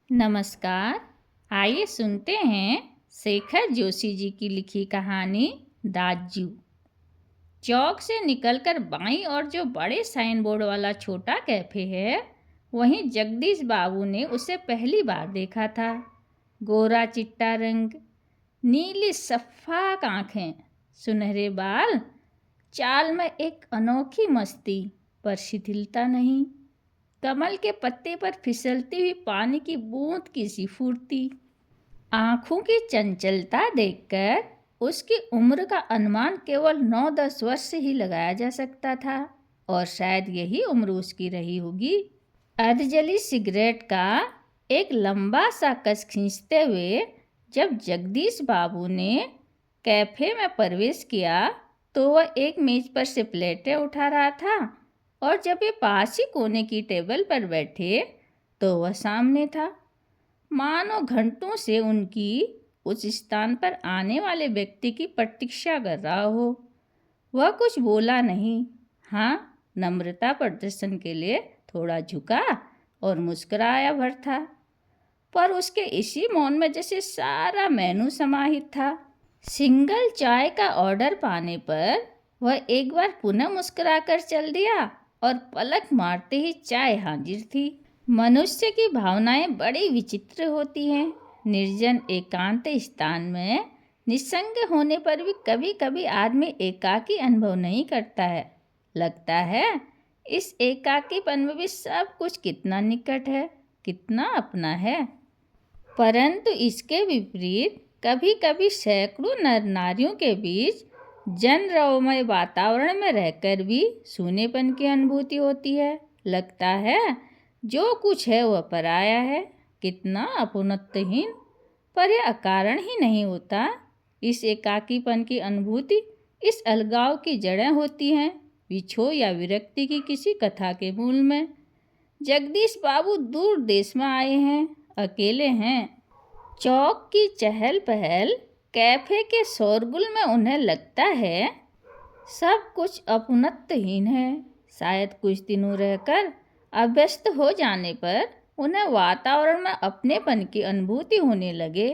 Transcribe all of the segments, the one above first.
नमस्कार। आइए सुनते हैं शेखर जोशी जी की लिखी कहानी दाजू। चौक से निकलकर बाईं ओर जो बड़े साइन बोर्ड वाला छोटा कैफे है, वहीं जगदीश बाबू ने उसे पहली बार देखा था। गोरा चिट्टा रंग, नीली सफ़ाक आंखें, सुनहरे बाल, चाल में एक अनोखी मस्ती पर शिथिलता नहीं। कमल के पत्ते पर फिसलती हुई पानी की बूंद की सी फुर्ती। आंखों की चंचलता देखकर उसकी उम्र का अनुमान केवल 9-10 वर्ष से ही लगाया जा सकता था, और शायद यही उम्र उसकी रही होगी। अर्धजली सिगरेट का एक लंबा सा कस खींचते हुए जब जगदीश बाबू ने कैफे में प्रवेश किया तो वह एक मेज पर से प्लेटें उठा रहा था, और जब वे पास ही कोने की टेबल पर बैठे तो वह सामने था, मानो घंटों से उनकी उस स्थान पर आने वाले व्यक्ति की प्रतीक्षा कर रहा हो। वह कुछ बोला नहीं, हाँ, नम्रता प्रदर्शन के लिए थोड़ा झुका और मुस्कुराया भर था, पर उसके इसी मौन में जैसे सारा मेनू समाहित था। सिंगल चाय का ऑर्डर पाने पर वह एक बार पुनः मुस्कुराकर चल दिया, और पलक मारते ही चाय हाजिर थी। मनुष्य की भावनाएं बड़ी विचित्र होती हैं। निर्जन एकांत स्थान में निस्संग होने पर भी कभी कभी आदमी एकाकी अनुभव नहीं करता है। लगता है इस एकाकीपन में भी सब कुछ कितना निकट है, कितना अपना है। परंतु इसके विपरीत कभी कभी सैकड़ों नर नारियों के बीच जनरवमय वातावरण में रहकर भी सूनेपन की अनुभूति होती है। लगता है जो कुछ है वह पराया है, कितना अपनत्वहीन। पर यह अकारण ही नहीं होता। इस एकाकीपन की अनुभूति, इस अलगाव की जड़ें होती हैं विछोह या विरक्ति की किसी कथा के मूल में। जगदीश बाबू दूर देश में आए हैं, अकेले हैं। चौक की चहल पहल, कैफे के शोरगुल में उन्हें लगता है सब कुछ अपनत्वहीन है। शायद कुछ दिनों रहकर अभ्यस्त हो जाने पर उन्हें वातावरण में अपनेपन की अनुभूति होने लगे,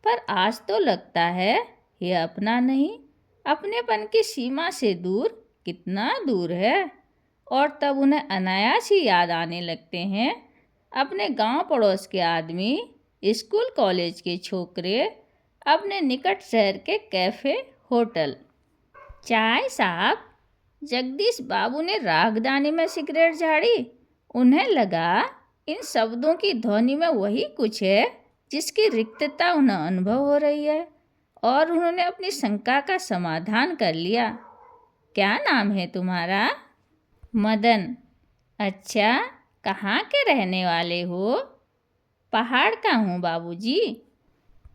पर आज तो लगता है यह अपना नहीं, अपनेपन की सीमा से दूर, कितना दूर है। और तब उन्हें अनायास ही याद आने लगते हैं अपने गांव पड़ोस के आदमी, स्कूल कॉलेज के छोकरे, अपने निकट शहर के कैफे होटल। चाय साहब। जगदीश बाबू ने रागदानी में सिगरेट झाड़ी। उन्हें लगा इन शब्दों की ध्वनि में वही कुछ है जिसकी रिक्तता उन्हें अनुभव हो रही है, और उन्होंने अपनी शंका का समाधान कर लिया। क्या नाम है तुम्हारा? मदन। अच्छा, कहाँ के रहने वाले हो? पहाड़ का हूँ बाबूजी।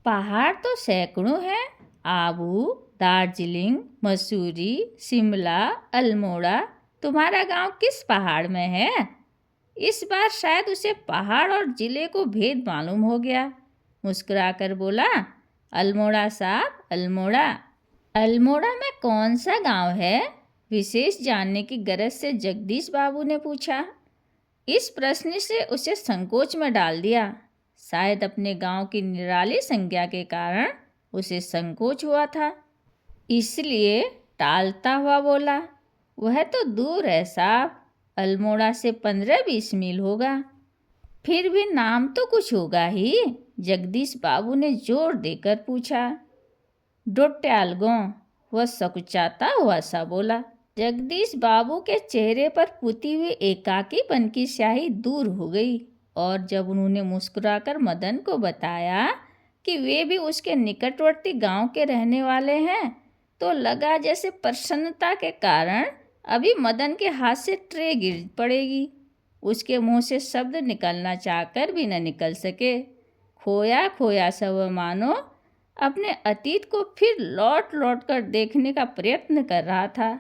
पहाड़ तो सैकड़ों हैं। आबू, दार्जिलिंग, मसूरी, शिमला, अल्मोड़ा। तुम्हारा गांव किस पहाड़ में है? इस बार शायद उसे पहाड़ और जिले को भेद मालूम हो गया। मुस्कुराकर बोला, अल्मोड़ा साहब, अल्मोड़ा। अल्मोड़ा में कौन सा गांव है? विशेष जानने की गरज से जगदीश बाबू ने पूछा। इस प्रश्न से उसे संकोच में डाल दिया। शायद अपने गांव की निराली संज्ञा के कारण उसे संकोच हुआ था, इसलिए टालता हुआ बोला, वह तो दूर है साहब, अल्मोड़ा से 15-20 मील होगा। फिर भी नाम तो कुछ होगा ही? जगदीश बाबू ने जोर देकर पूछा। डोट्यालगों, वह सकुचाता हुआ सा बोला। जगदीश बाबू के चेहरे पर पुती हुई एकाकीपन की स्याही दूर हो गई, और जब उन्होंने मुस्कुराकर मदन को बताया कि वे भी उसके निकटवर्ती गांव के रहने वाले हैं, तो लगा जैसे प्रसन्नता के कारण अभी मदन के हाथ से ट्रे गिर पड़ेगी। उसके मुंह से शब्द निकलना चाहकर भी न निकल सके। खोया खोया सा वह मानो अपने अतीत को फिर लौट लौट कर देखने का प्रयत्न कर रहा था।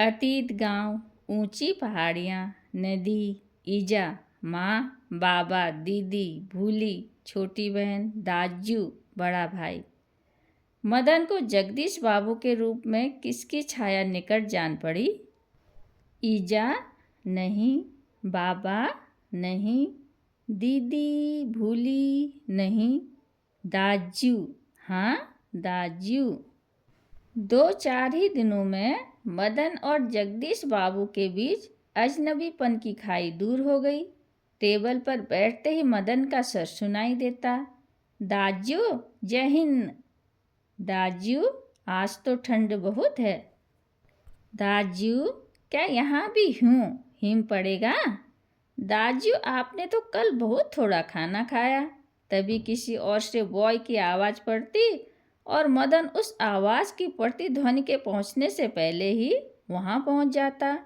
अतीत गांव, ऊंची पहाड़ियाँ, नदी, ईजा, माँ, बाबा, दीदी, भूली, छोटी बहन, दाजू, बड़ा भाई। मदन को जगदीश बाबू के रूप में किसकी छाया निकट जान पड़ी? ईजा नहीं, बाबा नहीं, दीदी भूली नहीं, दाजू, हाँ दाजू। 2-4 ही दिनों में मदन और जगदीश बाबू के बीच अजनबीपन की खाई दूर हो गई। टेबल पर बैठते ही मदन का स्वर सुनाई देता, दाजू जय हिंद। दाजू आज तो ठंड बहुत है। दाजू क्या यहाँ भी हूँ, हिम पड़ेगा। दाजू आपने तो कल बहुत थोड़ा खाना खाया। तभी किसी और से बॉय की आवाज़ पड़ती और मदन उस आवाज़ की प्रतिध्वनि के पहुँचने से पहले ही वहाँ पहुँच जाता।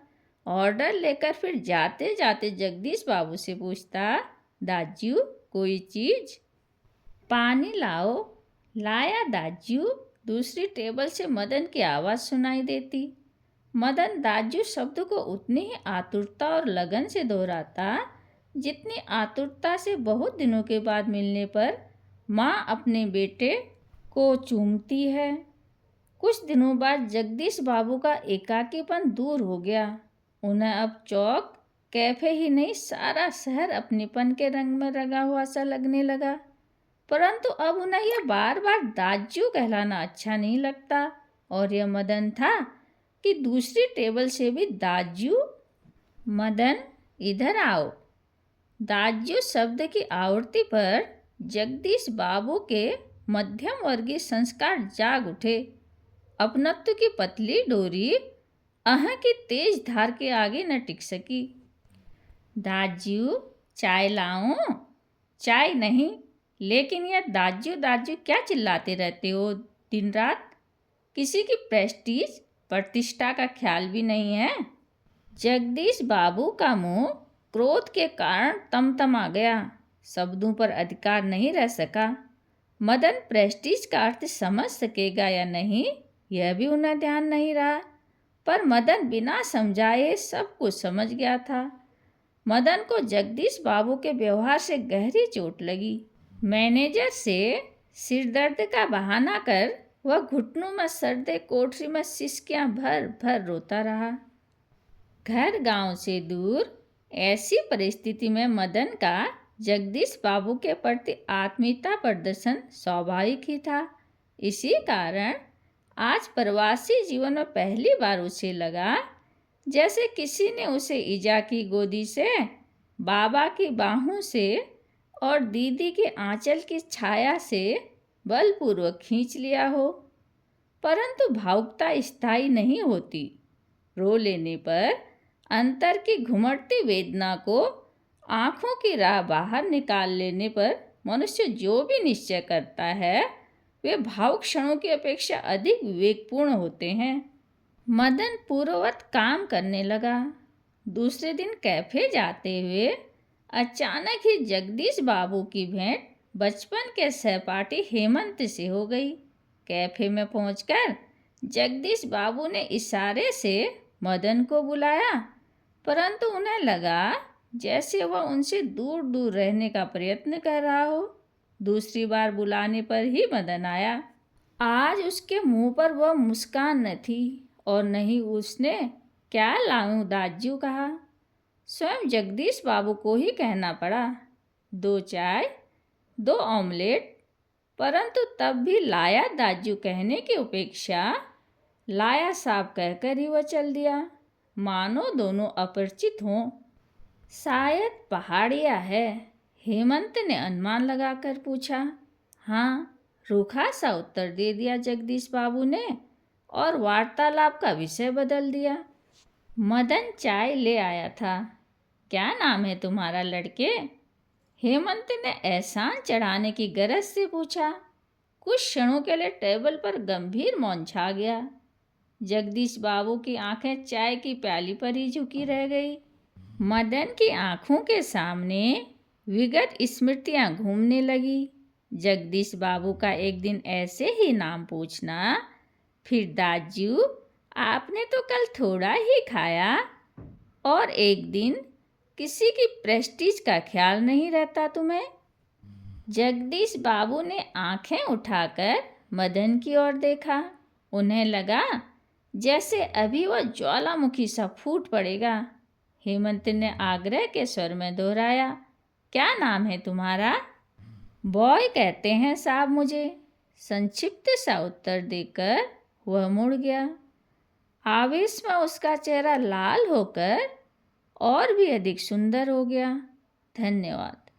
ऑर्डर लेकर फिर जाते जाते जगदीश बाबू से पूछता, दाजू कोई चीज़? पानी लाओ। लाया दाजू। दूसरी टेबल से मदन की आवाज़ सुनाई देती। मदन दाजू शब्द को उतनी ही आतुरता और लगन से दोहराता जितनी आतुरता से बहुत दिनों के बाद मिलने पर माँ अपने बेटे को चूमती है। कुछ दिनों बाद जगदीश बाबू का एकाकीपन दूर हो गया। उन्हें अब चौक कैफे ही नहीं, सारा शहर अपनेपन के रंग में रंगा हुआ सा लगने लगा। परंतु अब उन्हें यह बार बार दाजू कहलाना अच्छा नहीं लगता और यह मदन था कि दूसरी टेबल से भी दाजू। मदन इधर आओ। दाजू शब्द की आवृत्ति पर जगदीश बाबू के मध्यम वर्गीय संस्कार जाग उठे। अपनत्व की पतली डोरी अह की तेज धार के आगे न टिक सकी। दाजू चाय लाऊं? चाय नहीं, लेकिन यह दाजू दाजू क्या चिल्लाते रहते हो दिन रात? किसी की प्रेस्टीज प्रतिष्ठा का ख्याल भी नहीं है। जगदीश बाबू का मुंह क्रोध के कारण तमतमा गया। शब्दों पर अधिकार नहीं रह सका। मदन प्रेस्टीज का अर्थ समझ सकेगा या नहीं यह भी उन्हें ध्यान नहीं रहा, पर मदन बिना समझाए सब कुछ समझ गया था। मदन को जगदीश बाबू के व्यवहार से गहरी चोट लगी। मैनेजर से सिरदर्द का बहाना कर वह घुटनों में सर्दे कोठरी में सिसकियां भर भर रोता रहा। घर गांव से दूर ऐसी परिस्थिति में मदन का जगदीश बाबू के प्रति आत्मीयता प्रदर्शन स्वाभाविक ही था। इसी कारण आज प्रवासी जीवन में पहली बार उसे लगा जैसे किसी ने उसे ईजा की गोदी से, बाबा की बाहों से और दीदी के आंचल की छाया से बलपूर्वक खींच लिया हो। परंतु भावुकता स्थायी नहीं होती। रो लेने पर अंतर की घुमड़ती वेदना को आंखों की राह बाहर निकाल लेने पर मनुष्य जो भी निश्चय करता है वे भावुक क्षणों की अपेक्षा अधिक विवेकपूर्ण होते हैं। मदन पूर्ववत काम करने लगा। दूसरे दिन कैफे जाते हुए अचानक ही जगदीश बाबू की भेंट बचपन के सहपाठी हेमंत से हो गई। कैफे में पहुंचकर जगदीश बाबू ने इशारे से मदन को बुलाया, परंतु उन्हें लगा जैसे वह उनसे दूर दूर रहने का प्रयत्न कर रहा हो। दूसरी बार बुलाने पर ही मदन आया। आज उसके मुंह पर वह मुस्कान न थी और न ही उसने क्या लाऊं दाजू कहा। स्वयं जगदीश बाबू को ही कहना पड़ा, 2 चाय 2 ऑमलेट। परंतु तब भी लाया दाजू कहने की उपेक्षा लाया साहब कहकर ही वह चल दिया, मानो दोनों अपरिचित हों। शायद पहाड़िया है, हेमंत ने अनुमान लगाकर पूछा। हाँ, रूखा सा उत्तर दे दिया जगदीश बाबू ने और वार्तालाप का विषय बदल दिया। मदन चाय ले आया था। क्या नाम है तुम्हारा लड़के? हेमंत ने एहसान चढ़ाने की गरज से पूछा। कुछ क्षणों के लिए टेबल पर गंभीर मौन छा गया। जगदीश बाबू की आंखें चाय की प्याली पर ही झुकी रह गई। मदन की आंखों के सामने विगत स्मृतियां घूमने लगी। जगदीश बाबू का एक दिन ऐसे ही नाम पूछना, फिर दाजू आपने तो कल थोड़ा ही खाया, और एक दिन किसी की प्रेस्टीज का ख्याल नहीं रहता तुम्हें। जगदीश बाबू ने आंखें उठाकर मदन की ओर देखा। उन्हें लगा जैसे अभी वह ज्वालामुखी सा फूट पड़ेगा। हेमंत ने आग्रह के स्वर में दोहराया, क्या नाम है तुम्हारा? बॉय कहते हैं साहब मुझे। संक्षिप्त सा उत्तर देकर वह मुड़ गया। आवेश में उसका चेहरा लाल होकर और भी अधिक सुंदर हो गया। धन्यवाद।